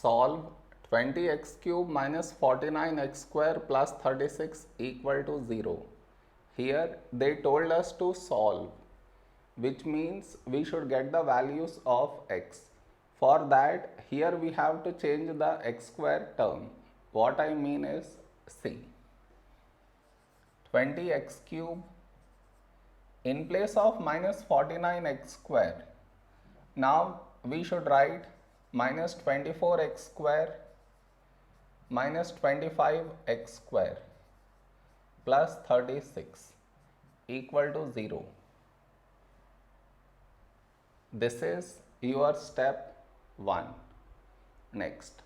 solve 20x cube minus 49x square plus 36 equal to 0. Here they told us to solve, which means we should get the values of x. For that, here we have to change the x square term. What I mean is, see, 20x cube in place of minus 49x square. Now we should write minus 24x square minus 25x square plus 36 equal to 0. This is your step 1. Next,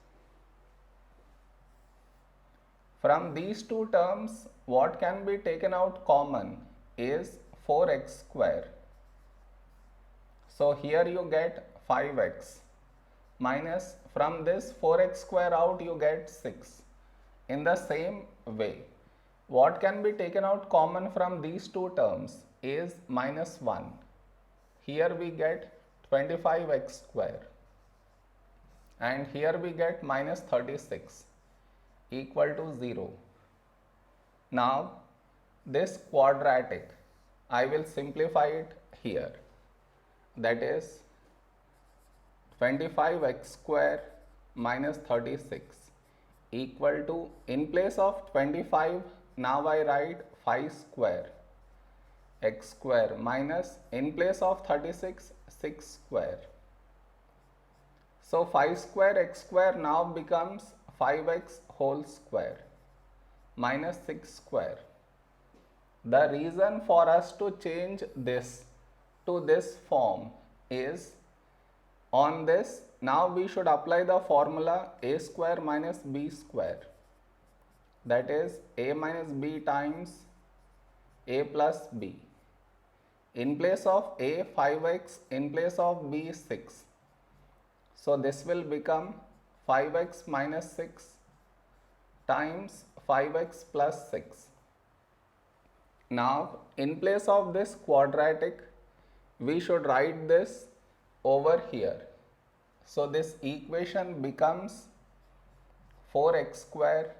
from these two terms, what can be taken out common is 4x square. So here you get 5x minus from this 4x square out you get 6. In the same way, what can be taken out common from these two terms is minus 1. Here we get 25x square and here we get minus 36 equal to 0. Now this quadratic, I will simplify it here. That is 25x square minus 36 equal to, in place of 25, now I write 5 square x square minus, in place of 36, 6 square. So 5 square x square now becomes 5x whole square minus 6 square. The reason for us to change this to this form is, on this now we should apply the formula a square minus b square, that is a minus b times a plus b. In place of a 5x, in place of b 6. So this will become 5x minus 6 times 5x plus 6. Now in place of this quadratic, we should write this over here. So this equation becomes 4x square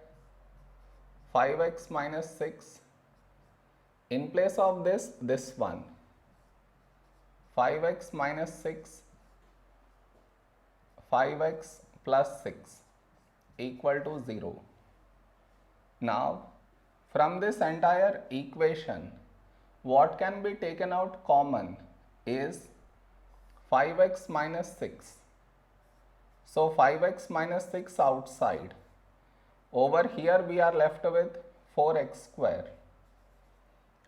5x minus 6. In place of this one, 5x minus 6 5x plus 6 equal to 0. Now from this entire equation, what can be taken out common is 5x minus 6. So 5x minus 6 outside. Over here we are left with 4x square.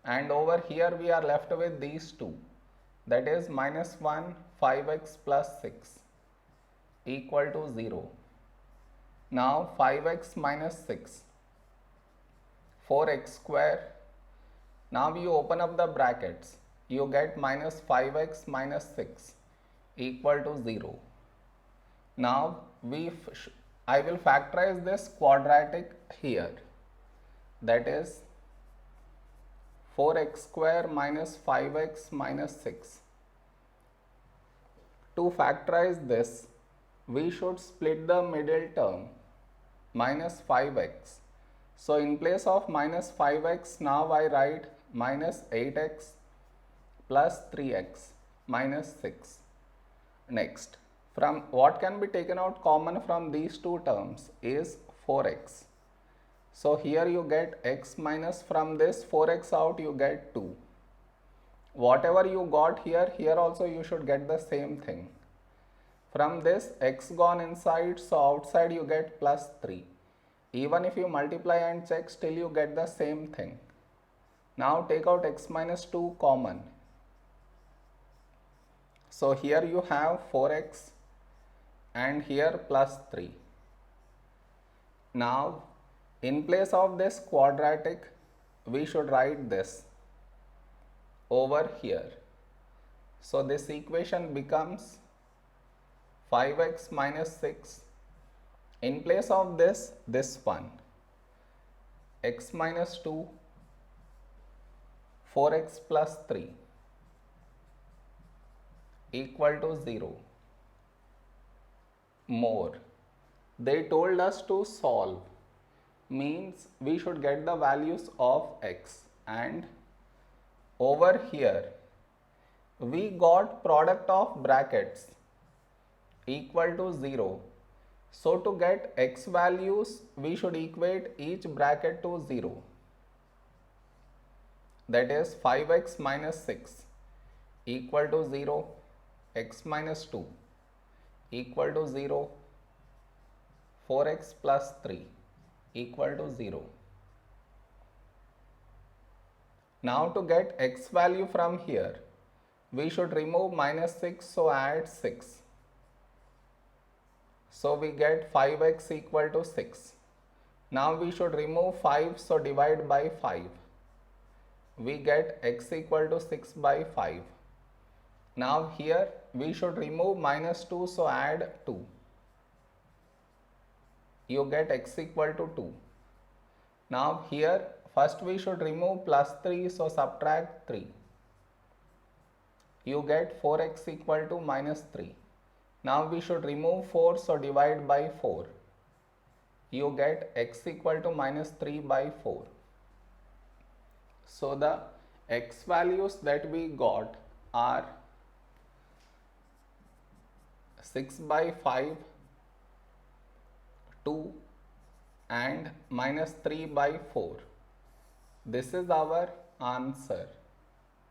And over here we are left with these two. That is minus 1 5x plus 6 equal to 0. Now 5x minus 6, 4x square. Now you open up the brackets. You get minus 5x minus 6 equal to 0. Now I will factorize this quadratic here. That is 4x square minus 5x minus 6. To factorize this, we should split the middle term, minus 5x. So in place of minus 5x, now I write minus 8x plus 3x minus 6. Next, from what can be taken out common from these two terms is 4x. So here you get x minus, from this 4x out you get 2. Whatever you got here, here also you should get the same thing. From this x gone inside, so outside you get plus 3. Even if you multiply and check, still you get the same thing. Now take out x minus 2 common. So here you have 4x and here plus 3. Now in place of this quadratic, we should write this over here. So this equation becomes 5x minus 6. In place of this one, x minus 2, 4x plus 3 equal to 0. More. They told us to solve, means we should get the values of x, and over here we got product of brackets equal to 0. So to get x values we should equate each bracket to 0. That is 5x minus 6 equal to 0, x minus 2 equal to 0, 4x plus 3 equal to 0. Now to get x value from here, we should remove minus 6, so add 6. So we get 5x equal to 6. Now we should remove 5, so divide by 5. We get x equal to 6 by 5. Now here we should remove minus 2, so add 2. You get x equal to 2. Now here first we should remove plus 3, so subtract 3. You get 4x equal to minus 3. Now we should remove 4, so divide by 4. You get x equal to minus 3 by 4. So the x values that we got are 6 by 5, 2 and minus 3 by 4. This is our answer.